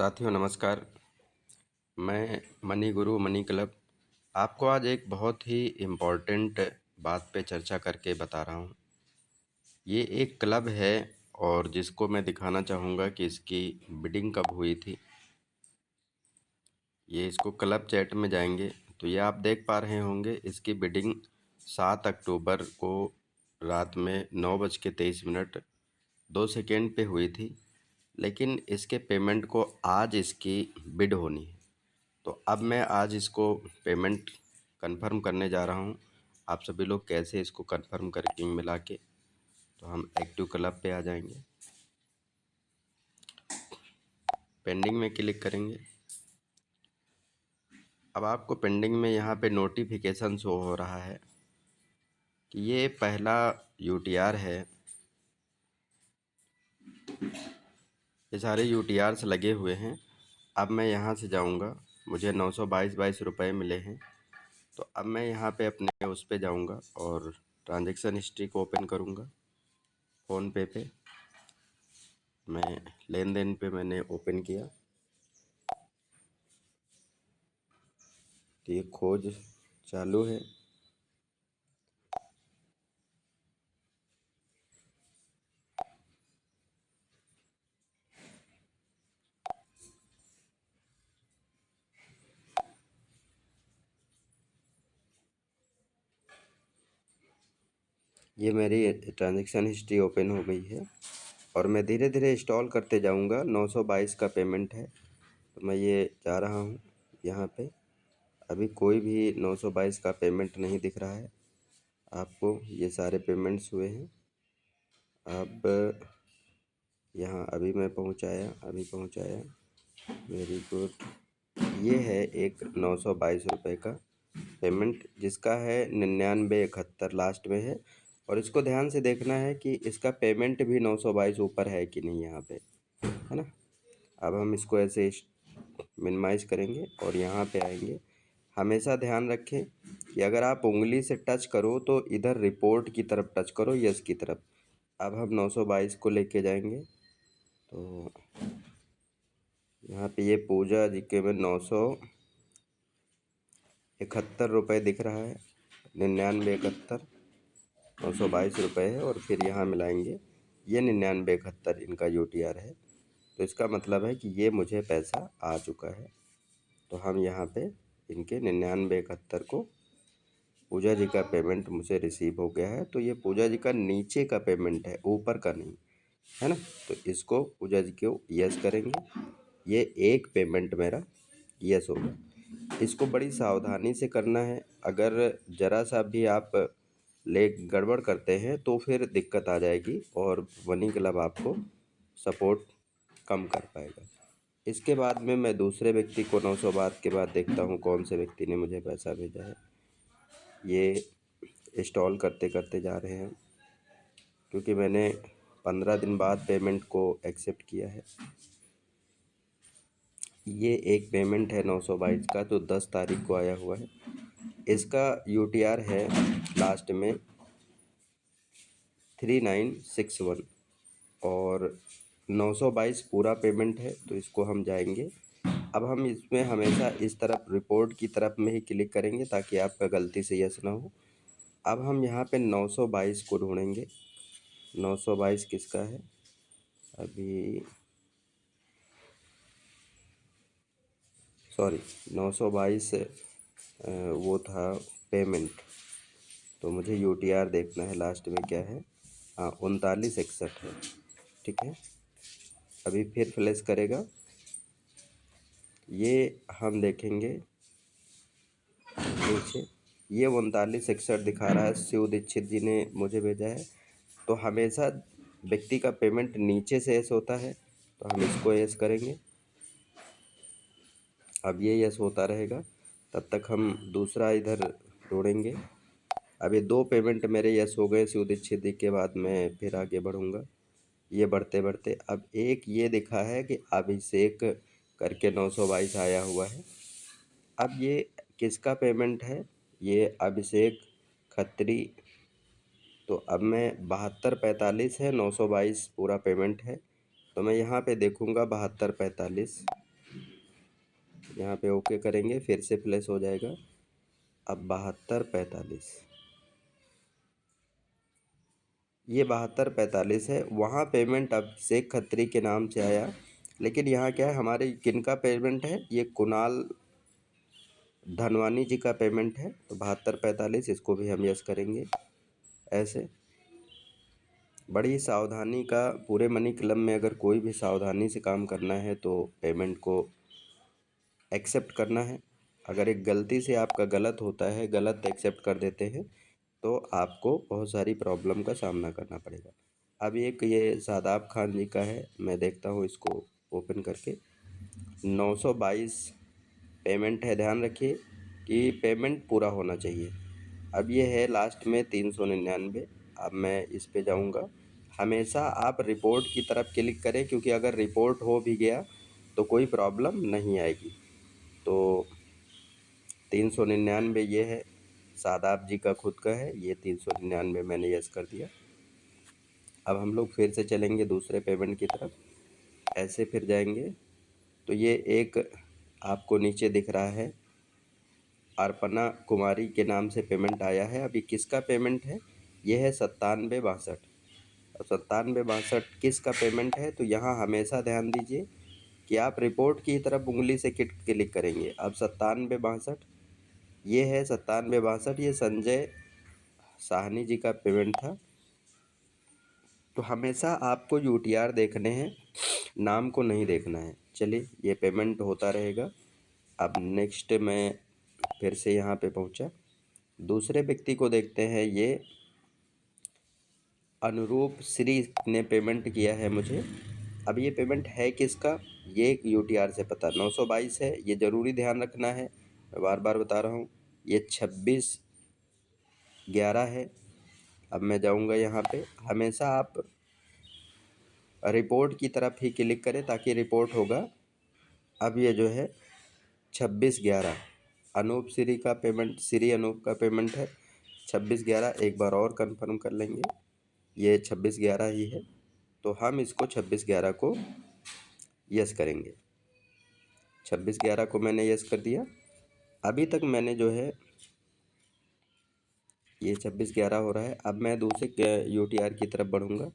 साथियों नमस्कार। मैं मनी गुरु मनी क्लब आपको आज एक बहुत ही इम्पोर्टेंट बात पे चर्चा करके बता रहा हूँ। ये एक क्लब है और जिसको मैं दिखाना चाहूँगा कि इसकी बिडिंग कब हुई थी। ये इसको क्लब चैट में जाएंगे तो ये आप देख पा रहे होंगे इसकी बिडिंग 7 अक्टूबर को रात में 9:23 पे हुई थी, लेकिन इसके पेमेंट को आज इसकी बिड होनी है। तो अब मैं आज इसको पेमेंट कंफर्म करने जा रहा हूँ। आप सभी लोग कैसे इसको कंफर्म करेंगे मिला के, तो हम एक्टिव क्लब पे आ जाएंगे, पेंडिंग में क्लिक करेंगे। अब आपको पेंडिंग में यहाँ पे नोटिफिकेशन शो हो रहा है कि ये पहला यूटीआर है। ये सारे यूटीआर्स लगे हुए हैं। अब मैं यहाँ से जाऊँगा, मुझे 922 रुपये मिले हैं। तो अब मैं यहाँ पे अपने उस पे जाऊँगा और ट्रांजैक्शन हिस्ट्री को ओपन करूँगा। फ़ोनपे पे मैं लेन देन पे मैंने ओपन किया तो ये खोज चालू है। ये मेरी ट्रांजैक्शन हिस्ट्री ओपन हो गई है और मैं धीरे धीरे इंस्टॉल करते जाऊंगा। 922 का पेमेंट है तो मैं ये जा रहा हूँ यहाँ पे। अभी कोई भी 922 का पेमेंट नहीं दिख रहा है आपको। ये सारे पेमेंट्स हुए हैं। अब यहाँ अभी पहुँचाया। Very good. ये है एक 922 रुपये का पेमेंट जिसका है 9971 लास्ट में है। और इसको ध्यान से देखना है कि इसका पेमेंट भी 922 ऊपर है कि नहीं यहाँ पे, है ना। अब हम इसको ऐसे मिनिमाइज करेंगे और यहाँ पे आएंगे। हमेशा ध्यान रखें कि अगर आप उंगली से टच करो तो इधर रिपोर्ट की तरफ टच करो, यस की तरफ। अब हम 922 को लेके जाएंगे तो यहाँ पे ये पूजा जी के में 971 रुपये दिख रहा है। 9971 922 रुपये है और फिर यहाँ मिलाएंगे। ये 9971 इनका यूटीआर है। तो इसका मतलब है कि ये मुझे पैसा आ चुका है। तो हम यहाँ पे इनके 9971 को पूजा जी का पेमेंट मुझे रिसीव हो गया है। तो ये पूजा जी का नीचे का पेमेंट है, ऊपर का नहीं, है ना। तो इसको पूजा जी को यस करेंगे। ये एक पेमेंट मेरा यस होगा। इसको बड़ी सावधानी से करना है। अगर ज़रा सा भी आप ले गड़बड़ करते हैं तो फिर दिक्कत आ जाएगी और मनी क्लब आपको सपोर्ट कम कर पाएगा। इसके बाद में मैं दूसरे व्यक्ति को 900 बात के बाद देखता हूँ कौन से व्यक्ति ने मुझे पैसा भेजा है। ये इंस्टॉल करते करते जा रहे हैं क्योंकि मैंने 15 दिन बाद पेमेंट को एक्सेप्ट किया है। ये एक पेमेंट है 922 का जो 10 तारीख को आया हुआ है। इसका यूटीआर है लास्ट में 3961 और 922 पूरा पेमेंट है। तो इसको हम जाएंगे। अब हम इसमें हमेशा इस तरफ रिपोर्ट की तरफ में ही क्लिक करेंगे ताकि आपका गलती से यस ना हो। अब हम यहाँ पे 922 को ढूंढेंगे। 922 किसका है? अभी सॉरी 922 वो था पेमेंट। तो मुझे यूटीआर देखना है लास्ट में क्या है। हाँ 3961 है, ठीक है। अभी फिर फ्लैश करेगा। ये हम देखेंगे नीचे, ये 3961 दिखा रहा है। शिव दीक्षित जी ने मुझे भेजा है। तो हमेशा व्यक्ति का पेमेंट नीचे से यस होता है तो हम इसको यस करेंगे। अब ये यस होता रहेगा तब तक हम दूसरा इधर ढूंढेंगे। अभी 2 पेमेंट मेरे यस हो गए शिव दीक्षित जी के बाद मैं फिर आगे बढ़ूँगा। ये बढ़ते बढ़ते अब एक ये दिखा है कि अभिषेक करके 922 आया हुआ है। अब ये किसका पेमेंट है? ये अभिषेक खत्री। तो अब मैं 7245 है, 922 पूरा पेमेंट है। तो मैं यहाँ पे देखूँगा 7245 यहाँ पे ओके करेंगे, फिर से प्लेस हो जाएगा। अब 7245, ये 7245 है। वहाँ पेमेंट अब शेख खत्री के नाम से आया, लेकिन यहाँ क्या है, हमारे किनका पेमेंट है, ये कुणाल धनवानी जी का पेमेंट है। तो 7245 इसको भी हम यस करेंगे। ऐसे बड़ी सावधानी का, पूरे मनी क्लब में अगर कोई भी सावधानी से काम करना है तो पेमेंट को एक्सेप्ट करना है। अगर एक गलती से आपका गलत होता है, गलत एक्सेप्ट कर देते हैं, तो आपको बहुत सारी प्रॉब्लम का सामना करना पड़ेगा। अब एक ये शादाब खान जी का है, मैं देखता हूँ इसको ओपन करके। 922 पेमेंट है, ध्यान रखिए कि पेमेंट पूरा होना चाहिए। अब ये है लास्ट में 399। अब मैं इस पे जाऊँगा। हमेशा आप रिपोर्ट की तरफ क्लिक करें, क्योंकि अगर रिपोर्ट हो भी गया तो कोई प्रॉब्लम नहीं आएगी। तो 399 ये है, शादाब जी का खुद का है, ये 399 मैंने यस कर दिया। अब हम लोग फिर से चलेंगे दूसरे पेमेंट की तरफ, ऐसे फिर जाएंगे तो ये एक आपको नीचे दिख रहा है, अर्पणा कुमारी के नाम से पेमेंट आया है। अभी किसका पेमेंट है, ये है 9762। और 9762 किसका पेमेंट है, तो यहाँ हमेशा ध्यान दीजिए कि आप रिपोर्ट की तरफ उंगली से क्लिक करेंगे। अब 9762, ये है 9762, ये संजय साहनी जी का पेमेंट था। तो हमेशा आपको यूटीआर देखने हैं, नाम को नहीं देखना है। चलिए, ये पेमेंट होता रहेगा। अब नेक्स्ट मैं फिर से यहाँ पे पहुँचा, दूसरे व्यक्ति को देखते हैं। ये अनुरूप श्री ने पेमेंट किया है मुझे। अब ये पेमेंट है किसका, ये यूटीआर से पता 922 है, ये ज़रूरी ध्यान रखना है, मैं बार बार बता रहा हूँ। ये 26/11 है। अब मैं जाऊँगा यहाँ पे, हमेशा आप रिपोर्ट की तरफ ही क्लिक करें ताकि रिपोर्ट होगा। अब ये जो है 26/11 अनूप श्री का पेमेंट, श्री अनूप का पेमेंट है। 26/11 एक बार और कंफर्म कर लेंगे, ये 26/11 ही है। तो हम इसको 26/11 को यस करेंगे। 26/11 को मैंने यस कर दिया। अभी तक मैंने जो है ये 26/11 हो रहा है। अब मैं दूसरे यूटीआर की तरफ बढ़ूँगा।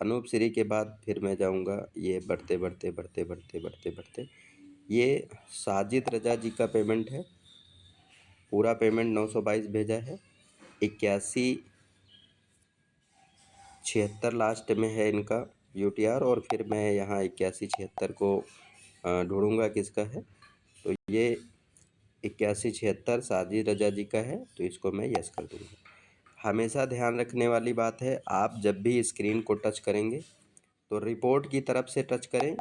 अनूप श्री के बाद फिर मैं जाऊँगा, ये बढ़ते बढ़ते बढ़ते बढ़ते बढ़ते बढ़ते, ये साजिद रजा जी का पेमेंट है। पूरा पेमेंट 922 भेजा है। 8176 लास्ट में है इनका यूटीआर। और फिर मैं यहाँ 8176 को ढूंढूंगा किसका है। तो ये 8176 साजिद रजा जी का है, तो इसको मैं यस कर दूँगा। हमेशा ध्यान रखने वाली बात है, आप जब भी स्क्रीन को टच करेंगे तो रिपोर्ट की तरफ से टच करें,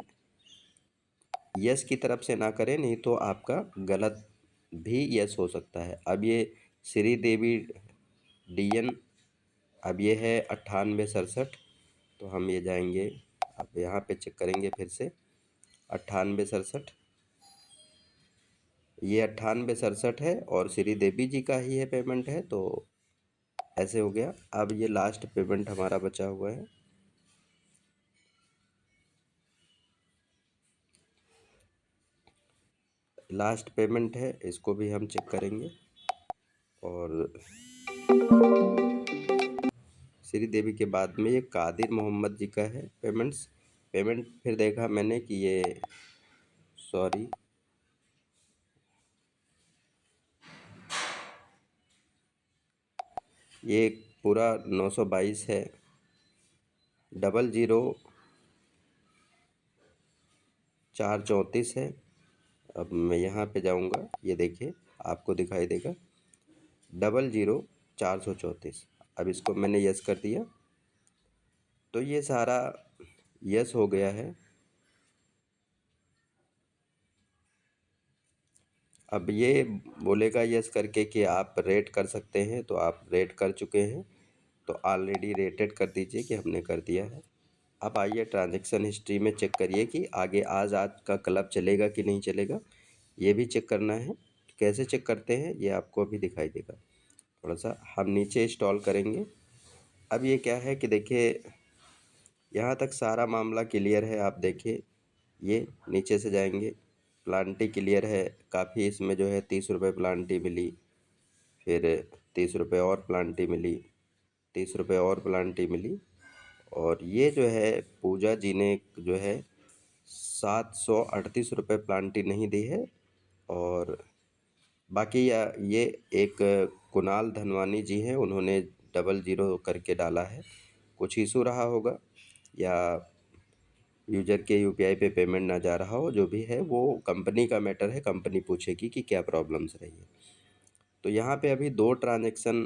यस की तरफ से ना करें, नहीं तो आपका गलत भी यस हो सकता है। अब ये श्री देवी डीएन, अब ये है 9867। तो हम ये जाएंगे, अब यहाँ पे चेक करेंगे फिर से 9867, ये 9867 है और श्री देवी जी का ही है पेमेंट है। तो ऐसे हो गया। अब ये लास्ट पेमेंट हमारा बचा हुआ है, लास्ट पेमेंट है, इसको भी हम चेक करेंगे। और श्री देवी के बाद में ये कादिर मोहम्मद जी का है पेमेंट। फिर देखा मैंने कि ये, सॉरी, ये पूरा 922 है, 00434 है। अब मैं यहाँ पे जाऊँगा, ये देखिए आपको दिखाई देगा 00434। अब इसको मैंने यस कर दिया, तो ये सारा यस हो गया है। अब ये बोलेगा यस करके कि आप रेट कर सकते हैं, तो आप रेट कर चुके हैं, तो ऑलरेडी रेटेड कर दीजिए कि हमने कर दिया है। अब आइए ट्रांजैक्शन हिस्ट्री में चेक करिए कि आगे आज का क्लब चलेगा कि नहीं चलेगा, ये भी चेक करना है। कैसे चेक करते हैं ये आपको अभी दिखाई देगा। थोड़ा सा हम नीचे इंस्टॉल करेंगे। अब ये क्या है कि देखिए, यहाँ तक सारा मामला क्लियर है। आप देखिए, ये नीचे से जाएंगे, प्लांटी क्लियर है काफ़ी, इसमें जो है 30 रुपये प्लांटी मिली, फिर 30 रुपये और प्लांटी मिली, 30 रुपये और प्लांटी मिली। और ये जो है पूजा जी ने जो है 738 रुपये प्लांटी नहीं दी है। और बाकी ये एक कुणाल धनवानी जी हैं, उन्होंने 00 करके डाला है। कुछ इशू रहा होगा या यूजर के यूपीआई पे पेमेंट ना जा रहा हो, जो भी है वो कंपनी का मैटर है, कंपनी पूछेगी कि क्या प्रॉब्लम्स रही है। तो यहाँ पे अभी 2 ट्रांजैक्शन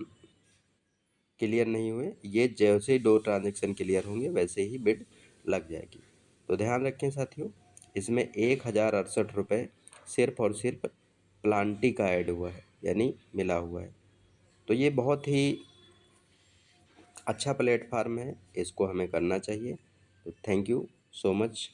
क्लियर नहीं हुए, ये जैसे ही 2 ट्रांजैक्शन क्लियर होंगे वैसे ही बिड लग जाएगी। तो ध्यान रखें साथियों, इसमें 1068 रुपये सिर्फ और सिर्फ प्लांटी का ऐड हुआ है, यानी मिला हुआ है। तो ये बहुत ही अच्छा प्लेटफार्म है, इसको हमें करना चाहिए। तो थैंक यू सो मच।